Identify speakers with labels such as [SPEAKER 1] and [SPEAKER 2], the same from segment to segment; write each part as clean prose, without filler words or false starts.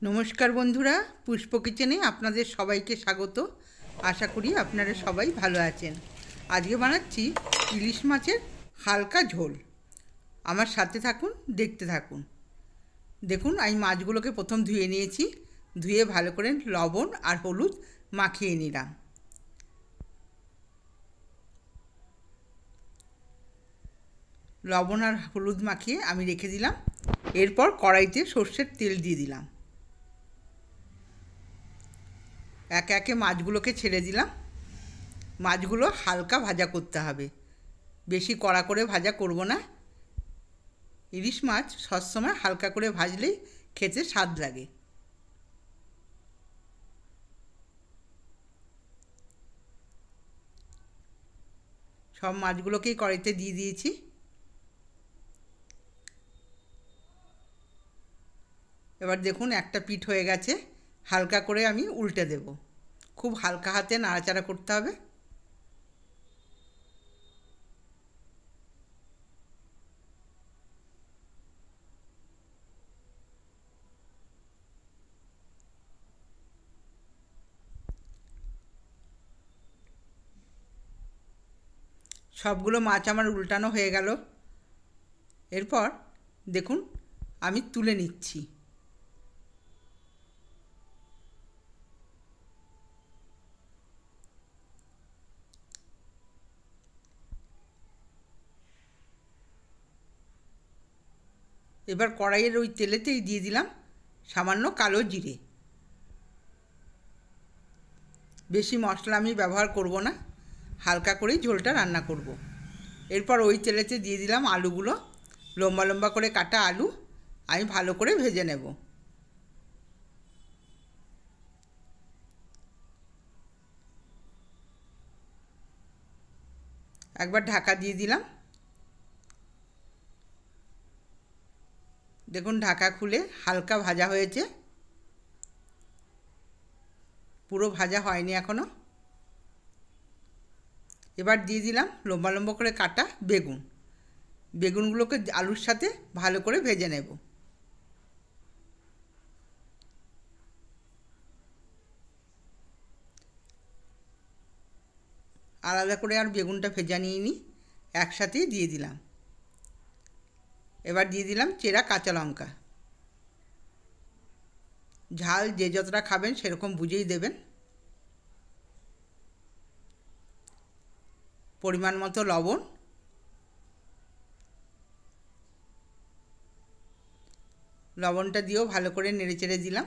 [SPEAKER 1] নমস্কার বন্ধুরা, পুষ্প কিচেনে আপনাদের সবাইকে স্বাগত। আশা করি আপনারা সবাই ভালো আছেন। আজকে বানাচ্ছি ইলিশ মাছের হালকা ঝোল। আমার সাথে থাকুন, দেখতে থাকুন। দেখুন, আমি মাছগুলোকে প্রথম ধুয়ে নিয়েছি। ধুয়ে ভালো করে লবণ আর হলুদ মাখিয়ে নিলাম। লবণ আর হলুদ মাখিয়ে আমি রেখে দিলাম। এরপর কড়াইতে সর্ষের তেল দিয়ে দিলাম। একে একে মাছগুলোকে ছেড়ে দিলাম। মাছগুলো হালকা ভাজা করতে হবে, বেশি কড়া করে ভাজা করব না। ইলিশ মাছ সবসময় হালকা করে ভাজলেই খেতে স্বাদ লাগে। সব মাছগুলোকেই কড়াইতে দিয়ে দিয়েছি। এবার দেখুন, একটা পিঠ হয়ে গেছে। হালকা করে আমি উল্টে দেব। খুব হালকা হাতে নাড়াচাড়া করতে হবে। সবগুলো মাছ আমার উল্টানো হয়ে গেল। এরপর দেখুন, আমি তুলে নিচ্ছি। এবার কড়াইয়ের ওই তেলেতেই দিয়ে দিলাম সামান্য কালো জিরে। বেশি মশলা আমি ব্যবহার করব না, হালকা করেই ঝোলটা রান্না করব। এরপর ওই তেলেতে দিয়ে দিলাম আলুগুলো। লম্বা লম্বা করে কাটা আলু আমি ভালো করে ভেজে নেব। একবার ঢাকা দিয়ে দিলাম। দেখুন, ঢাকা খুলে হালকা ভাজা হয়েছে, পুরো ভাজা হয়নি এখনো। এবার দিয়ে দিলাম লম্বা লম্বা করে কাটা বেগুন। বেগুনগুলোকে আলুর সাথে ভালো করে ভেজে নেব। আলাদা করে আর বেগুনটা ভেজা নিইনি, একসাথেই দিয়ে দিলাম। এবার দিয়ে দিলাম চেরা কাঁচা লঙ্কা। ঝাল যে যতটা খাবেন সেরকম বুঝেই দেবেন। পরিমাণ মতো লবণ। লবণটা দিয়েও ভালো করে নেড়েচেড়ে দিলাম।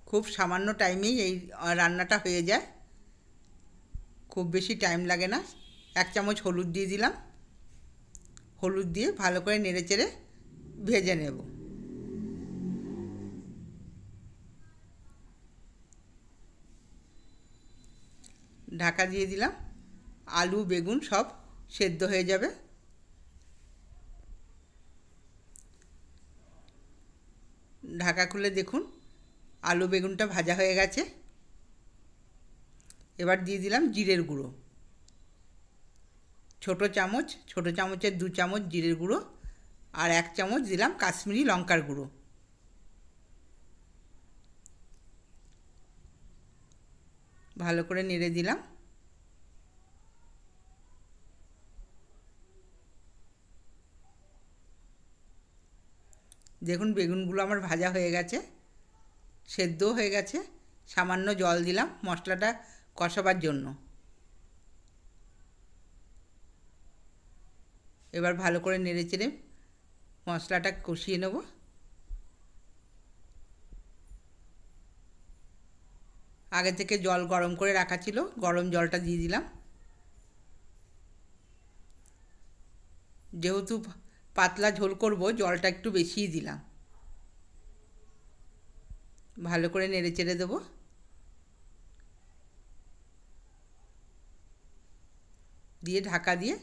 [SPEAKER 1] খুব সামান্য টাইমেই এই রান্নাটা হয়ে যায়, খুব বেশি টাইম লাগে না। 1 চামচ হলুদ দিয়ে দিলাম। হলুদ দিয়ে ভালো করে নেড়েচেড়ে ভেজে নেব। ঢাকা দিয়ে দিলাম। আলু বেগুন সব সেদ্ধ হয়ে যাবে। ঢাকা খুলে দেখুন, আলু বেগুনটা ভাজা হয়ে গেছে। এবার দিয়ে দিলাম জিরের গুঁড়ো। ছোট চামচের 2 চামচ জিরের গুঁড়ো আর 1 চামচ দিলাম কাশ্মীরি লঙ্কার গুঁড়ো। ভালো করে নেড়ে দিলাম। দেখুন, বেগুনগুলো আমার ভাজা হয়ে গেছে, সেদ্ধও হয়ে গেছে। সামান্য জল দিলাম মশলাটা কষাবার জন্য। এবার ভালো করে নেড়েচেড়ে মশলাটা কষিয়ে নেব। আগে থেকে জল গরম করে রাখা ছিল, গরম জলটা দিয়ে দিলাম। যেহেতু পাতলা ঝোল করব, জলটা একটু বেশিই দিলাম। ভালো করে নেড়েচেড়ে দেবো। দিয়ে ঢাকা দিয়ে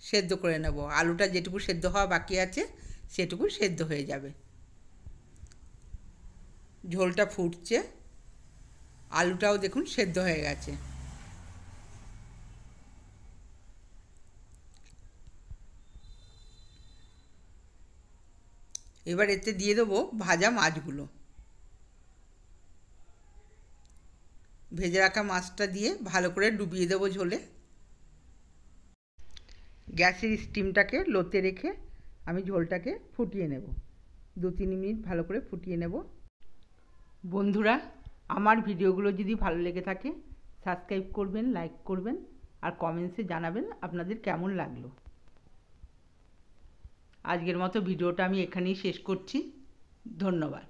[SPEAKER 1] সেদ্ধ করে নেব। আলুটা যেটুকু সেদ্ধ হওয়া বাকি আছে সেটুকু সেদ্ধ হয়ে যাবে। ঝোলটা ফুটছে, আলুটাও দেখুন সেদ্ধ হয়ে গেছে। এবার এতে দিয়ে দেবো ভাজা মাছগুলো। ভেজে রাখা মাছটা দিয়ে ভালো করে ডুবিয়ে দেবো ঝোলে। গ্যাসের স্টিমটাকে লোতে রেখে আমি ঝোলটাকে ফুটিয়ে নেব। 2-3 মিনিট ভালো করে ফুটিয়ে নেব। বন্ধুরা, আমার ভিডিওগুলো যদি ভালো লেগে থাকে সাবস্ক্রাইব করবেন, লাইক করবেন আর কমেন্টসে জানাবেন আপনাদের কেমন লাগলো। আজকের মতো ভিডিওটা আমি এখানেই শেষ করছি। ধন্যবাদ।